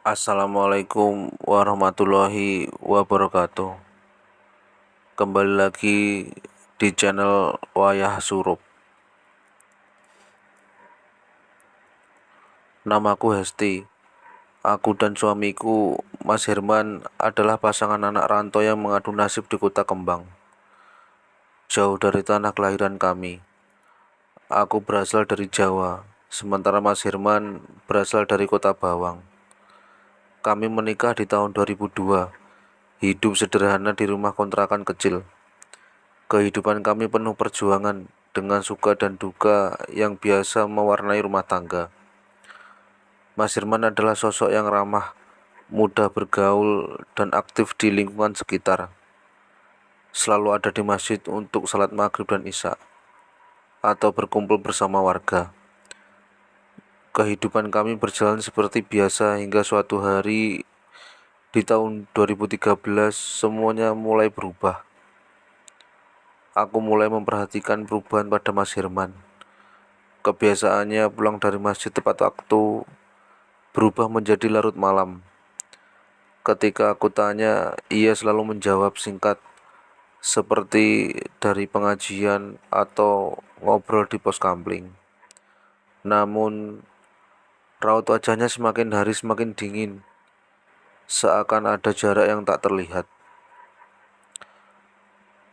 Assalamualaikum warahmatullahi wabarakatuh. Kembali lagi di channel Wayah Surup. Namaku Hesti. Aku dan suamiku, Mas Herman, adalah pasangan anak rantau yang mengadu nasib di Kota Kembang, jauh dari tanah kelahiran kami. Aku berasal dari Jawa, sementara Mas Herman berasal dari Kota Bawang. Kami menikah di tahun 2002, hidup sederhana di rumah kontrakan kecil. Kehidupan kami penuh perjuangan dengan suka dan duka yang biasa mewarnai rumah tangga. Mas Herman adalah sosok yang ramah, mudah bergaul, dan aktif di lingkungan sekitar. Selalu ada di masjid untuk salat maghrib dan isya, atau berkumpul bersama warga. Kehidupan kami berjalan seperti biasa hingga suatu hari di tahun 2013 semuanya mulai berubah. Aku mulai memperhatikan perubahan pada Mas Herman. Kebiasaannya pulang dari masjid tepat waktu berubah menjadi larut malam. Ketika aku tanya, ia selalu menjawab singkat, seperti dari pengajian atau ngobrol di pos kamling. Namun, raut wajahnya semakin hari semakin dingin, seakan ada jarak yang tak terlihat.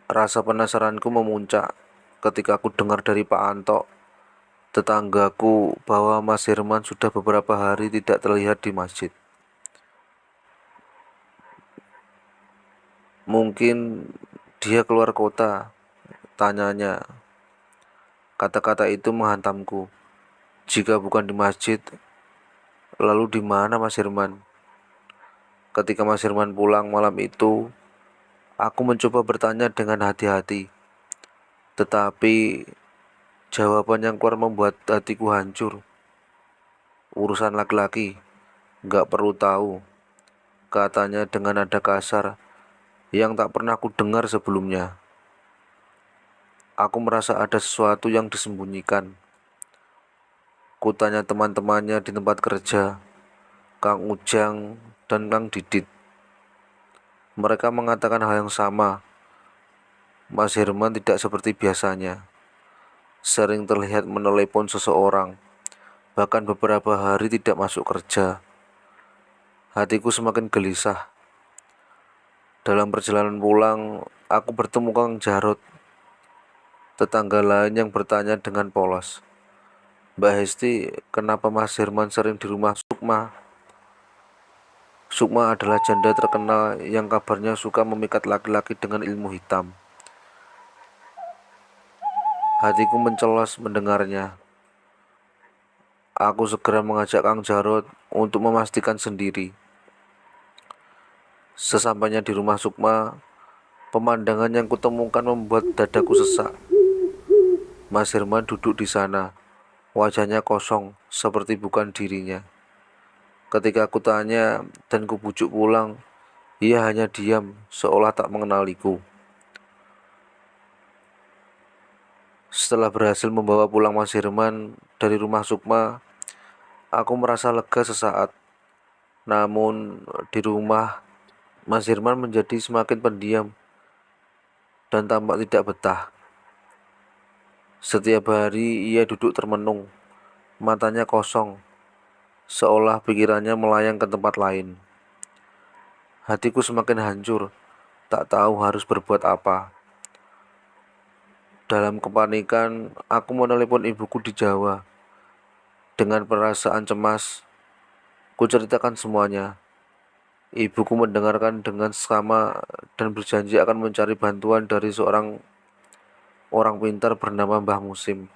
Rasa penasaranku memuncak ketika aku dengar dari Pak Anto, tetanggaku, bahwa Mas Herman sudah beberapa hari tidak terlihat di masjid. Mungkin dia keluar kota, tanyanya. Kata-kata itu menghantamku. Jika bukan di masjid, lalu di mana Mas Herman? Ketika Mas Herman pulang malam itu, aku mencoba bertanya dengan hati-hati. Tetapi jawaban yang keluar membuat hatiku hancur. Urusan laki-laki, gak perlu tahu, katanya dengan nada kasar yang tak pernah aku dengar sebelumnya. Aku merasa ada sesuatu yang disembunyikan. Kutanya teman-temannya di tempat kerja, Kang Ujang dan Kang Didit. Mereka mengatakan hal yang sama. Mas Herman tidak seperti biasanya. Sering terlihat menelepon seseorang, bahkan beberapa hari tidak masuk kerja. Hatiku semakin gelisah. Dalam perjalanan pulang, aku bertemu Kang Jarot, tetangga lain yang bertanya dengan polos. Mbak Hesti, kenapa Mas Herman sering di rumah Sukma? Sukma adalah janda terkenal yang kabarnya suka memikat laki-laki dengan ilmu hitam. Hatiku mencelos mendengarnya. Aku segera mengajak Kang Jarot untuk memastikan sendiri. Sesampainya di rumah Sukma, pemandangan yang kutemukan membuat dadaku sesak. Mas Herman duduk di sana, wajahnya kosong seperti bukan dirinya. Ketika aku tanya dan kubujuk pulang, ia hanya diam seolah tak mengenaliku. Setelah berhasil membawa pulang Mas Herman dari rumah Sukma, aku merasa lega sesaat. Namun di rumah, Mas Herman menjadi semakin pendiam dan tampak tidak betah. Setiap hari ia duduk termenung, matanya kosong, seolah pikirannya melayang ke tempat lain. Hatiku semakin hancur, tak tahu harus berbuat apa. Dalam kepanikan, aku menelepon ibuku di Jawa. Dengan perasaan cemas, ku ceritakan semuanya. Ibuku mendengarkan dengan seksama dan berjanji akan mencari bantuan dari seorang orang pintar bernama Mbah Musim.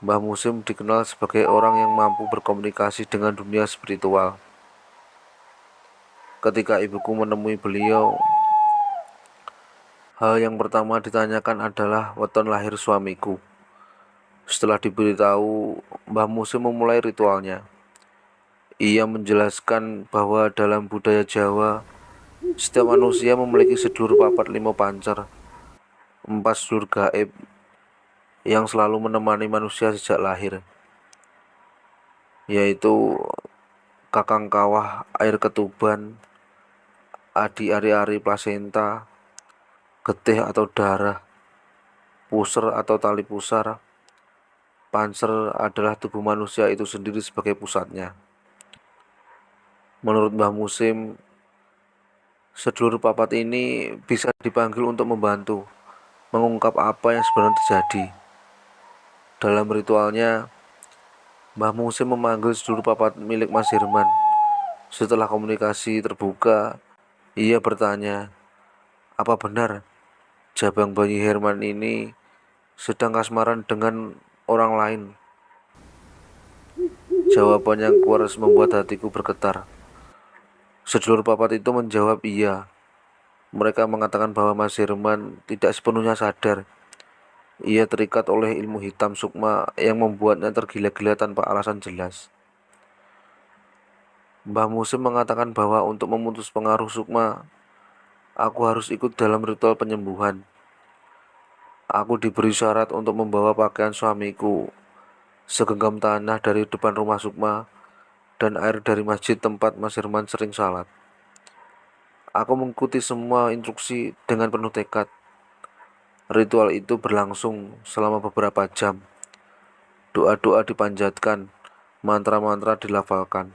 Mbah Musim dikenal sebagai orang yang mampu berkomunikasi dengan dunia spiritual. Ketika ibuku menemui beliau, hal yang pertama ditanyakan adalah weton lahir suamiku. Setelah diberitahu, Mbah Musim memulai ritualnya. Ia menjelaskan bahwa dalam budaya Jawa, setiap manusia memiliki sedulur papat lima pancer, empat sedulur gaib yang selalu menemani manusia sejak lahir, yaitu Kakang Kawah Air Ketuban, Adi Ari-ari Plasenta, Getih atau Darah, Puser atau Tali Pusar, Panser adalah tubuh manusia itu sendiri sebagai pusatnya. Menurut Mbah Musim, sedulur papat ini bisa dipanggil untuk membantu mengungkap apa yang sebenarnya terjadi. Dalam ritualnya, Mbah Musim memanggil sedulur papat milik Mas Hirman. Setelah komunikasi terbuka, ia bertanya, apa benar Jabang Bayi Herman ini sedang kasmaran dengan orang lain? Jawaban yang keluar membuat hatiku bergetar. Sedulur papat itu menjawab iya. Mereka mengatakan bahwa Mas Herman tidak sepenuhnya sadar. Ia terikat oleh ilmu hitam sukma yang membuatnya tergila-gila tanpa alasan jelas. Mbah Musim mengatakan bahwa untuk memutus pengaruh sukma, aku harus ikut dalam ritual penyembuhan. Aku diberi syarat untuk membawa pakaian suamiku, segenggam tanah dari depan rumah sukma, dan air dari masjid tempat Mas Herman sering salat. Aku mengikuti semua instruksi dengan penuh tekad. Ritual itu berlangsung selama beberapa jam. Doa-doa dipanjatkan, mantra-mantra dilafalkan,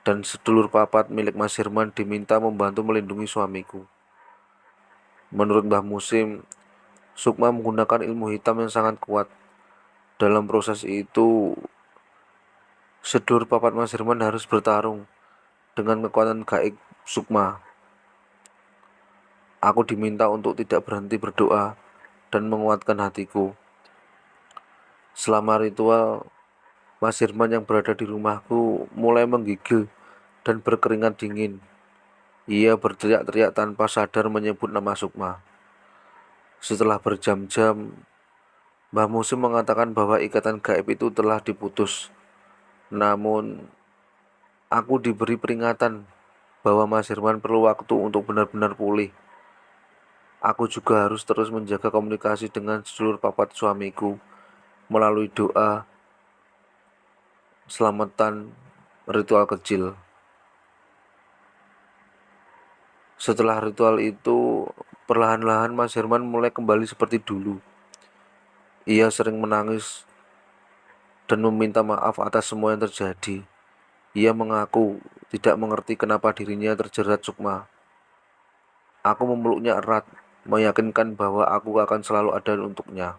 dan sedulur papat milik Mas Herman diminta membantu melindungi suamiku. Menurut Mbah Musim, Sukma menggunakan ilmu hitam yang sangat kuat. Dalam proses itu, sedulur papat Mas Herman harus bertarung dengan kekuatan gaib Sukma. Aku diminta untuk tidak berhenti berdoa dan menguatkan hatiku. Selama ritual, Mas Herman yang berada di rumahku mulai menggigil dan berkeringat dingin. Ia berteriak-teriak tanpa sadar menyebut nama Sukma. Setelah berjam-jam, Mbah Musim mengatakan bahwa ikatan gaib itu telah diputus. Namun, aku diberi peringatan bahwa Mas Herman perlu waktu untuk benar-benar pulih. Aku juga harus terus menjaga komunikasi dengan seluruh papat suamiku melalui doa selamatan ritual kecil. Setelah ritual itu, perlahan-lahan Mas Herman mulai kembali seperti dulu. Ia sering menangis dan meminta maaf atas semua yang terjadi. Ia mengaku tidak mengerti kenapa dirinya terjerat sukma. Aku memeluknya erat, meyakinkan bahwa aku akan selalu ada untuknya.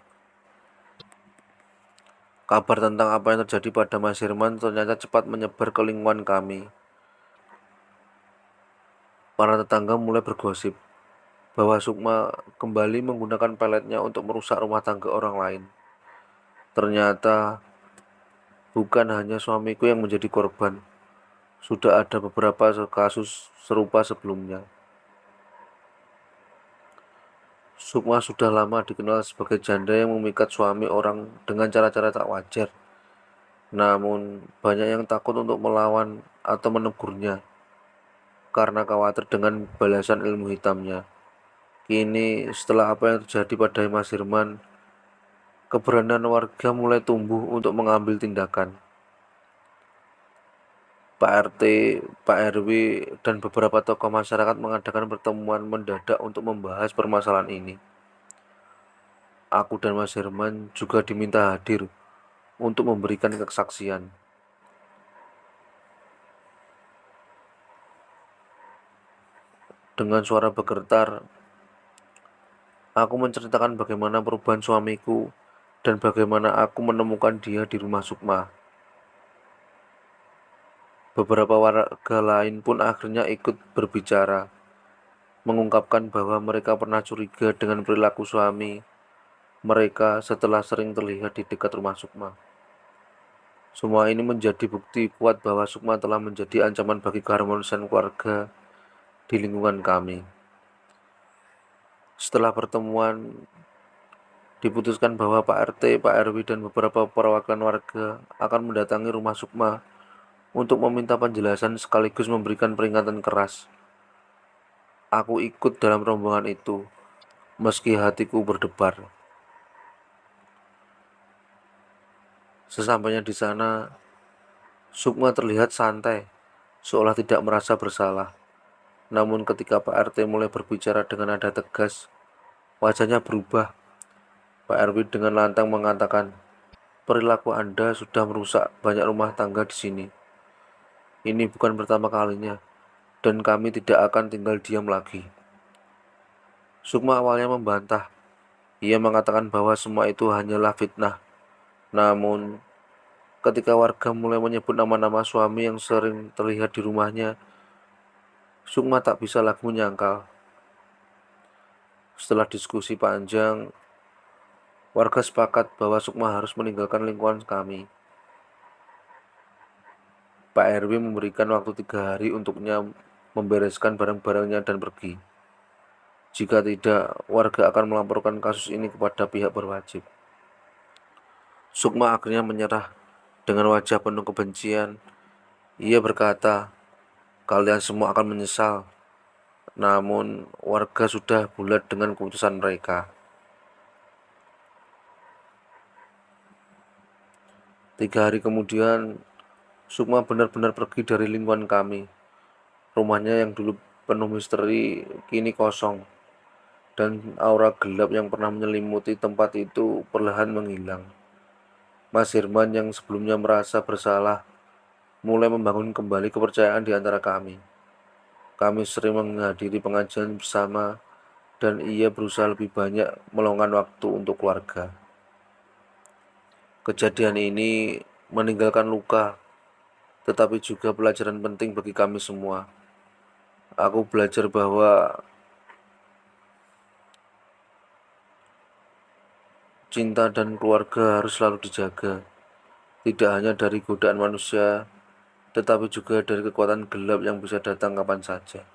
Kabar tentang apa yang terjadi pada Mas Herman ternyata cepat menyebar ke lingkungan kami. Para tetangga mulai bergosip bahwa Sukma kembali menggunakan peletnya untuk merusak rumah tangga orang lain. Ternyata bukan hanya suamiku yang menjadi korban. Sudah ada beberapa kasus serupa sebelumnya. Sukma sudah lama dikenal sebagai janda yang memikat suami orang dengan cara-cara tak wajar. Namun, banyak yang takut untuk melawan atau menegurnya karena khawatir dengan balasan ilmu hitamnya. Kini, setelah apa yang terjadi pada Mas Herman, keberanian warga mulai tumbuh untuk mengambil tindakan. Pak RT, Pak RW, dan beberapa tokoh masyarakat mengadakan pertemuan mendadak untuk membahas permasalahan ini. Aku dan Mas Herman juga diminta hadir untuk memberikan kesaksian. Dengan suara bergetar, aku menceritakan bagaimana perubahan suamiku dan bagaimana aku menemukan dia di rumah Sukma. Beberapa warga lain pun akhirnya ikut berbicara, mengungkapkan bahwa mereka pernah curiga dengan perilaku suami mereka setelah sering terlihat di dekat rumah Sukma. Semua ini menjadi bukti kuat bahwa Sukma telah menjadi ancaman bagi keharmonisan keluarga di lingkungan kami. Setelah pertemuan, diputuskan bahwa Pak RT, Pak RW, dan beberapa perwakilan warga akan mendatangi rumah Sukma untuk meminta penjelasan sekaligus memberikan peringatan keras. Aku ikut dalam rombongan itu, meski hatiku berdebar. Sesampainya di sana, Sukma terlihat santai seolah tidak merasa bersalah. Namun ketika Pak RT mulai berbicara dengan nada tegas, wajahnya berubah. Pak RW dengan lantang mengatakan, perilaku Anda sudah merusak banyak rumah tangga di sini. Ini bukan pertama kalinya, dan kami tidak akan tinggal diam lagi. Sukma awalnya membantah. Ia mengatakan bahwa semua itu hanyalah fitnah. Namun, ketika warga mulai menyebut nama-nama suami yang sering terlihat di rumahnya, Sukma tak bisa lagi menyangkal. Setelah diskusi panjang, warga sepakat bahwa Sukma harus meninggalkan lingkungan kami. Pak RW memberikan waktu 3 hari untuknya membereskan barang-barangnya dan pergi. Jika tidak, warga akan melaporkan kasus ini kepada pihak berwajib. Sukma akhirnya menyerah dengan wajah penuh kebencian. Ia berkata, kalian semua akan menyesal. Namun, warga sudah bulat dengan keputusan mereka. 3 hari kemudian, Sukma benar-benar pergi dari lingkungan kami. Rumahnya yang dulu penuh misteri kini kosong, dan aura gelap yang pernah menyelimuti tempat itu perlahan menghilang. Mas Herman yang sebelumnya merasa bersalah mulai membangun kembali kepercayaan di antara kami. Kami sering menghadiri pengajian bersama dan ia berusaha lebih banyak meluangkan waktu untuk keluarga. Kejadian ini meninggalkan luka, tetapi juga pelajaran penting bagi kami semua. Aku belajar bahwa cinta dan keluarga harus selalu dijaga, tidak hanya dari godaan manusia, tetapi juga dari kekuatan gelap yang bisa datang kapan saja.